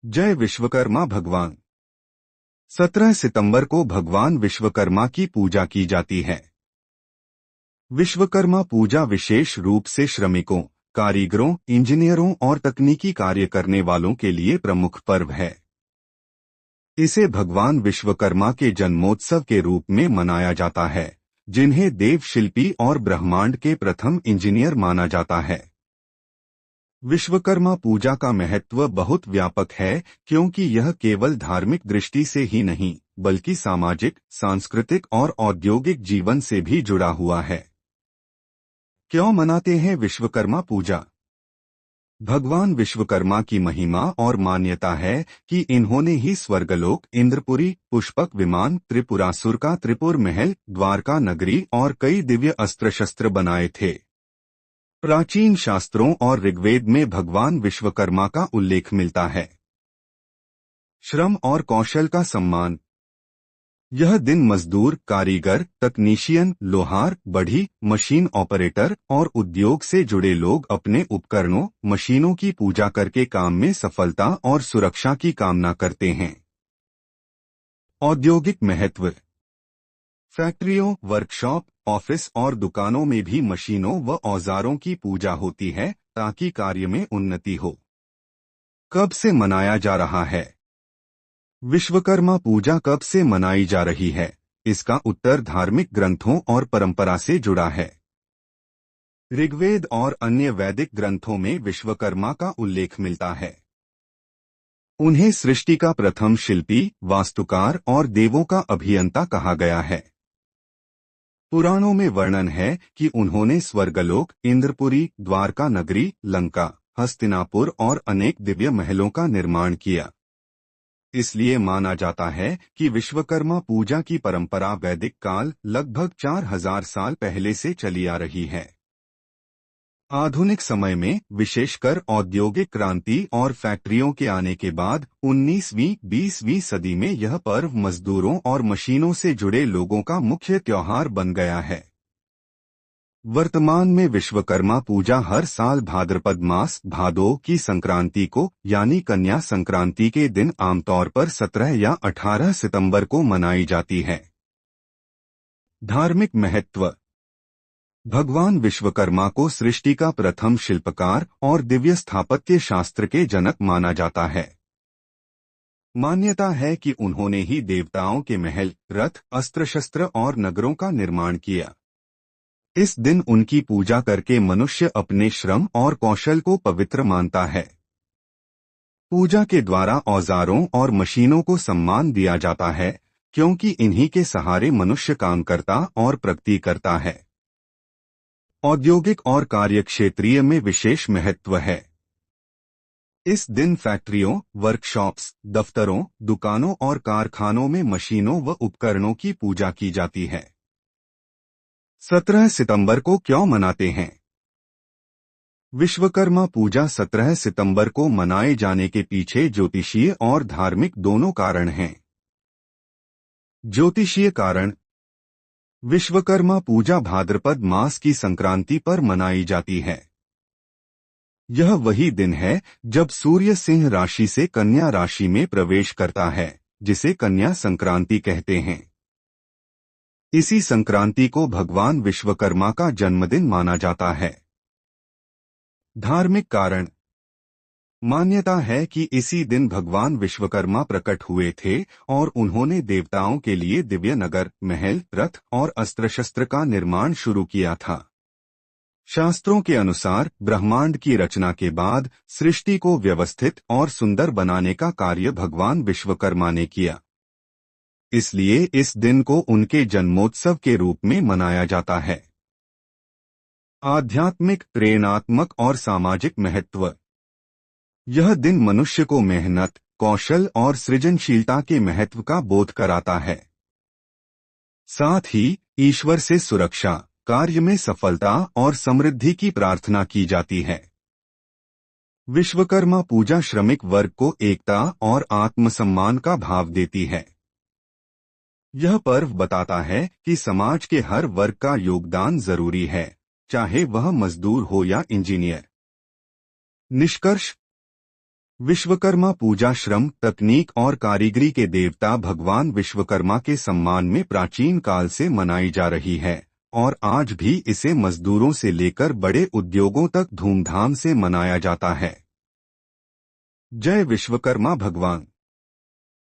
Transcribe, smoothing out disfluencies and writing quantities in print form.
जय विश्वकर्मा भगवान। 17 सितंबर को भगवान विश्वकर्मा की पूजा की जाती है। विश्वकर्मा पूजा विशेष रूप से श्रमिकों, कारीगरों, इंजीनियरों और तकनीकी कार्य करने वालों के लिए प्रमुख पर्व है। इसे भगवान विश्वकर्मा के जन्मोत्सव के रूप में मनाया जाता है, जिन्हें देव शिल्पी और ब्रह्मांड के प्रथम इंजीनियर माना जाता है। विश्वकर्मा पूजा का महत्व बहुत व्यापक है, क्योंकि यह केवल धार्मिक दृष्टि से ही नहीं, बल्कि सामाजिक, सांस्कृतिक और औद्योगिक जीवन से भी जुड़ा हुआ है। क्यों मनाते हैं विश्वकर्मा पूजा? भगवान विश्वकर्मा की महिमा और मान्यता है कि इन्होंने ही स्वर्गलोक, इंद्रपुरी, पुष्पक विमान, त्रिपुरासुर का त्रिपुर महल, द्वारका नगरी और कई दिव्य अस्त्र शस्त्र बनाए थे। प्राचीन शास्त्रों और ऋग्वेद में भगवान विश्वकर्मा का उल्लेख मिलता है। श्रम और कौशल का सम्मान। यह दिन मजदूर, कारीगर, तकनीशियन, लोहार, बढ़ी, मशीन ऑपरेटर और उद्योग से जुड़े लोग अपने उपकरणों, मशीनों की पूजा करके काम में सफलता और सुरक्षा की कामना करते हैं। औद्योगिक महत्व। फैक्ट्रियों, वर्कशॉप, ऑफिस और दुकानों में भी मशीनों व औजारों की पूजा होती है, ताकि कार्य में उन्नति हो। कब से मनाया जा रहा है? विश्वकर्मा पूजा कब से मनाई जा रही है? इसका उत्तर धार्मिक ग्रंथों और परंपरा से जुड़ा है। ऋग्वेद और अन्य वैदिक ग्रंथों में विश्वकर्मा का उल्लेख मिलता है। उन्हें सृष्टि का प्रथम शिल्पी, वास्तुकार और देवों का अभियंता कहा गया है। पुराणों में वर्णन है कि उन्होंने स्वर्गलोक, इंद्रपुरी, द्वारका नगरी, लंका, हस्तिनापुर और अनेक दिव्य महलों का निर्माण किया। इसलिए माना जाता है कि विश्वकर्मा पूजा की परंपरा वैदिक काल, लगभग 4000 साल पहले से चली आ रही है। आधुनिक समय में, विशेषकर औद्योगिक क्रांति और फैक्ट्रियों के आने के बाद 19वीं-20वीं सदी में यह पर्व मजदूरों और मशीनों से जुड़े लोगों का मुख्य त्योहार बन गया है। वर्तमान में विश्वकर्मा पूजा हर साल भाद्रपद मास भादो की संक्रांति को, यानी कन्या संक्रांति के दिन आमतौर पर 17 या 18 सितंबर को मनाई जाती है। धार्मिक महत्व। भगवान विश्वकर्मा को सृष्टि का प्रथम शिल्पकार और दिव्य स्थापत्य शास्त्र के जनक माना जाता है। मान्यता है कि उन्होंने ही देवताओं के महल, रथ, अस्त्र शस्त्र और नगरों का निर्माण किया। इस दिन उनकी पूजा करके मनुष्य अपने श्रम और कौशल को पवित्र मानता है। पूजा के द्वारा औजारों और मशीनों को सम्मान दिया जाता है, क्योंकि इन्हीं के सहारे मनुष्य काम करता और प्रगति करता है। औद्योगिक और कार्यक्षेत्रीय में विशेष महत्व है। इस दिन फैक्ट्रियों, वर्कशॉप्स, दफ्तरों, दुकानों और कारखानों में मशीनों व उपकरणों की पूजा की जाती है। 17 सितंबर को क्यों मनाते हैं? विश्वकर्मा पूजा 17 सितंबर को मनाए जाने के पीछे ज्योतिषीय और धार्मिक दोनों कारण हैं। ज्योतिषीय कारण। विश्वकर्मा पूजा भाद्रपद मास की संक्रांति पर मनाई जाती है। यह वही दिन है जब सूर्य सिंह राशि से कन्या राशि में प्रवेश करता है, जिसे कन्या संक्रांति कहते हैं। इसी संक्रांति को भगवान विश्वकर्मा का जन्मदिन माना जाता है। धार्मिक कारण। मान्यता है कि इसी दिन भगवान विश्वकर्मा प्रकट हुए थे और उन्होंने देवताओं के लिए दिव्य नगर, महल, रथ और अस्त्र शस्त्र का निर्माण शुरू किया था। शास्त्रों के अनुसार ब्रह्मांड की रचना के बाद सृष्टि को व्यवस्थित और सुंदर बनाने का कार्य भगवान विश्वकर्मा ने किया। इसलिए इस दिन को उनके जन्मोत्सव के रूप में मनाया जाता है। आध्यात्मिक, प्रेरणात्मक और सामाजिक महत्व। यह दिन मनुष्य को मेहनत, कौशल और सृजनशीलता के महत्व का बोध कराता है। साथ ही ईश्वर से सुरक्षा, कार्य में सफलता और समृद्धि की प्रार्थना की जाती है। विश्वकर्मा पूजा श्रमिक वर्ग को एकता और आत्मसम्मान का भाव देती है। यह पर्व बताता है कि समाज के हर वर्ग का योगदान जरूरी है, चाहे वह मजदूर हो या इंजीनियर। निष्कर्ष। विश्वकर्मा पूजा श्रम, तकनीक और कारीगरी के देवता भगवान विश्वकर्मा के सम्मान में प्राचीन काल से मनाई जा रही है और आज भी इसे मजदूरों से लेकर बड़े उद्योगों तक धूमधाम से मनाया जाता है। जय विश्वकर्मा भगवान।